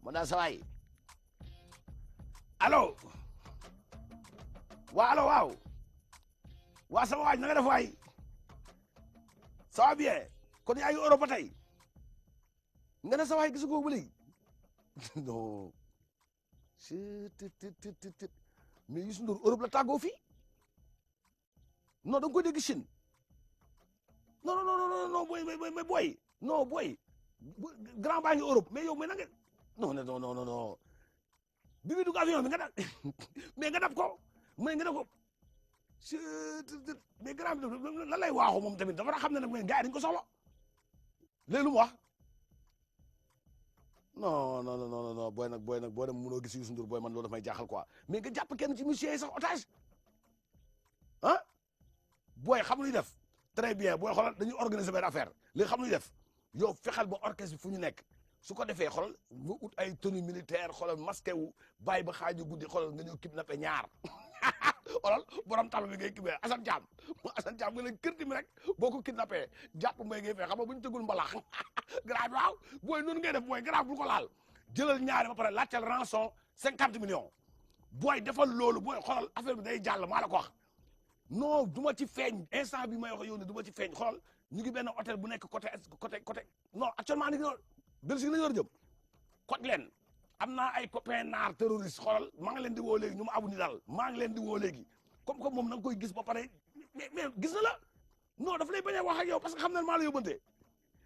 man daal sa waay allo waaw waa sama waay na nga def waay ça va bien kon yaa ngi Europe ba tey nga ne sa waay gisu ko ba léegi non mais Youssou Ndour Europe la tàggoo fii non da nga koy dégg Chine non boy non boy grand baa ngi Europe mais yow mais na nga non bi muy dugg avion bi nga dab mais nga dab ko mais nga dab ko mais grand bi lan lay waaxu moom tamit dafa xam ne nag mais gars yi dañu ko soxla léegi lu mu wax non booy nag boo dem mënoo gis Youssou Ndour booy man loolu daf may jaaxal quoi mais nga jàpp kenn ci monsieur yi sax otage ah booy xam luy def très bien booy xoolal dañuy organiser benn affaire léegi xam luy def yow fexeel ba orchestre bi fu ñu nekk su ko defee xoolal nga ut ay tenue militaire xoolal masqué wu bàyyi ba xaaju guddi xoolal nga ñëw kidnappé ñaar xoolal borom tàll bi ngay kibee Assane Thiam nga leen kërti mi rek boo ko kidnappé jàpp mbay ngay fee xam nga bu ñu tëggul mbalax grave waaw booy noonu ngay def booy grave bu ko laal jëlal ñaari ba pare laajteel rançon 50 millions booy defal loolu booy xoolal affaire bi day jàll maa la ko wax non du ma ci feeñ instant bi may wax yow ne du ma ci feeñ xoolal ñu ngi benn hôtel bu nekk côté non actuellement ni ngi Belgique la ñu war a jëm côté leen am naa ay copains naar terroriste xoolal maa ngi leen di woo léegi ñu ma abu ni daal maa ngi leen di woo léegi comme moom na nga koy gis ba pare mais gis na la non daf lay bañ a wax ak yow parce que xam na maa la yóbbante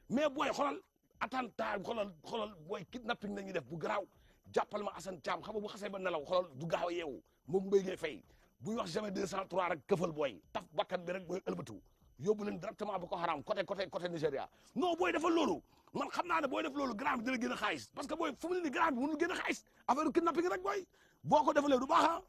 mais booy xoolal attentat xoolal booy kidnapping nañuy def bu garaaw jàppal ma Assane Thiam xam nga bu xasee ba nelaw xoolal du gaaw a yeewu moom mbéy ngay fay buy wax jamais 203 rek këfal booy taf bakkan bi rek booy ëlbatu yóbbu leen directement ba ko xaram côté Nigéria non booy dafa loolu man xam naa ne booy def loolu grand bi dina gën a xaalis parce que booy fu mu ne nii grand bi mënul gën a xaalis affaire kidnapping rek booy boo ko defalee du baax